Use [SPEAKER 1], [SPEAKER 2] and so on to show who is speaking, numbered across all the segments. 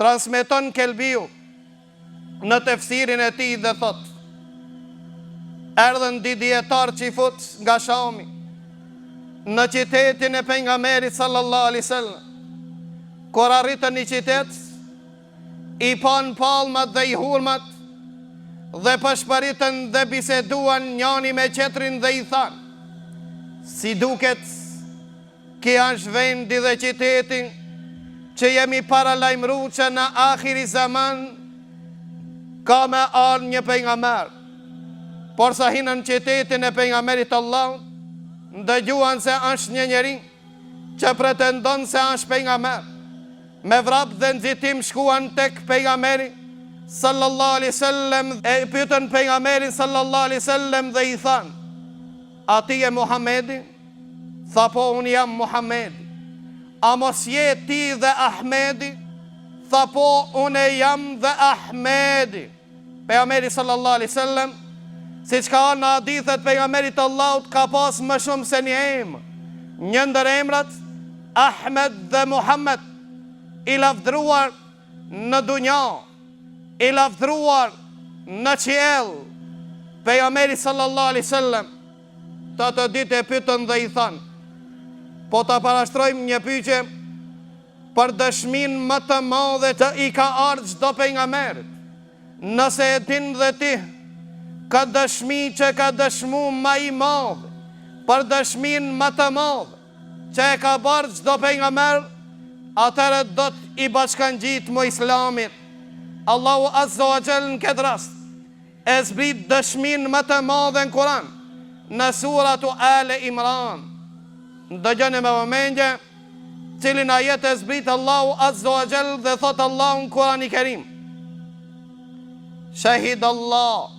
[SPEAKER 1] transmeton Kelbiu në tefsirin e tij dhe thot: erdhën di dietar që i fut nga Shami në qytetin e pejgamberit sallallahu alaihi wasallam. Kur arritën në qytet, i pan palmat dhe i hurmat dhe pashparitën dhe biseduan njani me qetrin dhe i than: si duket, ki është vendi dhe qyteti që jemi paralajmëruar që në akhiri zaman ka me ardhur një pejgamber. Por sa hinën qytetin e pejgamberit Allah, ndëgjuan se është një njeri që pretendon se është pejgamber. Me vrap dhe nxitim shkuan tek pejgamberi sallallahu alaihi wasallam e pyetën pejgamberin sallallahu alaihi wasallam dhe i than: a ti je Muhamedi? Tha po, unë jam Muhamedi. A mos je ti dhe Ahmedi? Tha po, unë jam dhe Ahmedi. Pejgamberi sallallahu alaihi wasallam, siç ka në hadithet pejgamberit Allahut, ka pas më shumë se një emër. Një ndër emrat, Ahmed dhe Muhammed, i lavdruar në dunja, i lavdruar në qiell. Pejgamberi sallallahu alaihi wasallam të ditë e pyetën dhe i than: po ta parashtrojmë një pyetje për dëshmin më të madhe që i ka ardhur çdo pejgamberit. Nëse e din dhe ti ka dëshmi që ka dëshmu më i madh, për dëshmin më të madh që e ka bërë çdo pejgamber, atëherë do të i bashkangjit mu Islamit. Allahu azza wa jall në këtë rast e zbrit dëshmin më të madhe në Kur'an, në suratu Ale Imran. Dëgjoni me vëmendje cilin ajet e zbrit Allahu azza wa jall dhe thot Allahu në Kur'an i Kerim: Shahid Allah,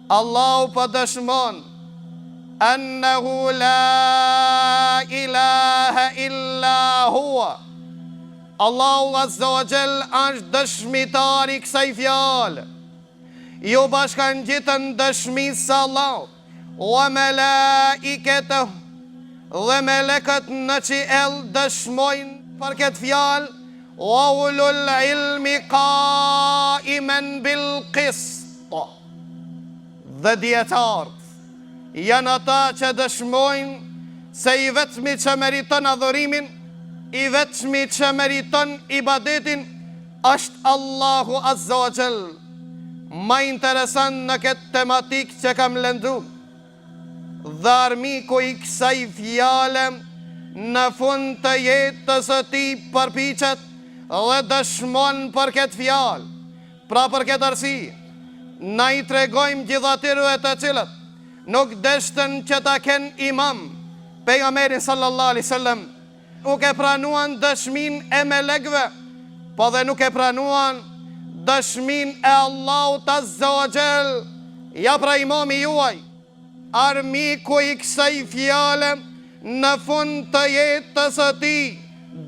[SPEAKER 1] Allahu për dëshmon, annahu la ilaha illa hua. Allahu azza wa jall është dëshmitari kësaj fjale. Ju bashkan gjithën dëshmisë së Allahut, wa malaikatahu, dhe melekët në qiell dëshmojnë për këtë fjalë, wa ulul ilmi qaiman bil qist. Dhe dietarët janë ata që dëshmojnë se i vetmi që meriton adhurimin, i vetmi që meriton ibadetin është Allahu azza wa jall. Ma interesant në këtë tematik që kam lëndu, dhe armiku i kësaj fjale në fund të jetës së tij përpiqet dhe dëshmon për këtë fjalë. Pra për këtë arsye, na i tregojmë gjithë atyre të cilët nuk deshtën që ta kenë imam pejgamberin sallallahu alaihi wasallam, nuk e pranuan dëshmin e melekëve, po dhe nuk e pranuan dëshmin e Allahut azza wa jall. Ja pra imami juaj, armiku i kësaj fjale në fund të jetës së tij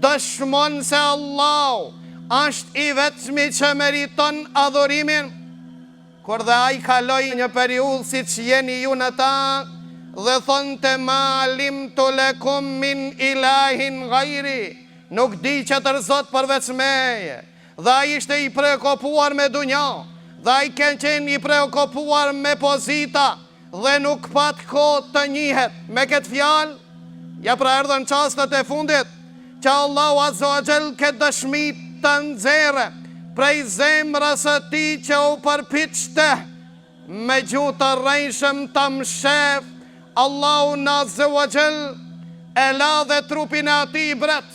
[SPEAKER 1] dëshmon se Allahu është i vetmi që meriton adhurimin. Kur dhe ai kaloi një periudhë siç jeni ju në ta dhe thonte ma alimtu lakum min ilahin ghairi, nuk di çetër zot përveç meje. Dhe ai ishte i preokupuar me dunja, dhe ai qenë i preokupuar me pozita dhe nuk pat kohë të njihet me këtë fjalë. Ja pra erdhën çastet e fundit që Allahu azza wa jall këtë dëshmi të nxjerrë prej zemrës së tij që u përpiqte me gjuhë të rrejshëm ta mshef. Allahu azza wa jall e la dhe trupin e atij i bret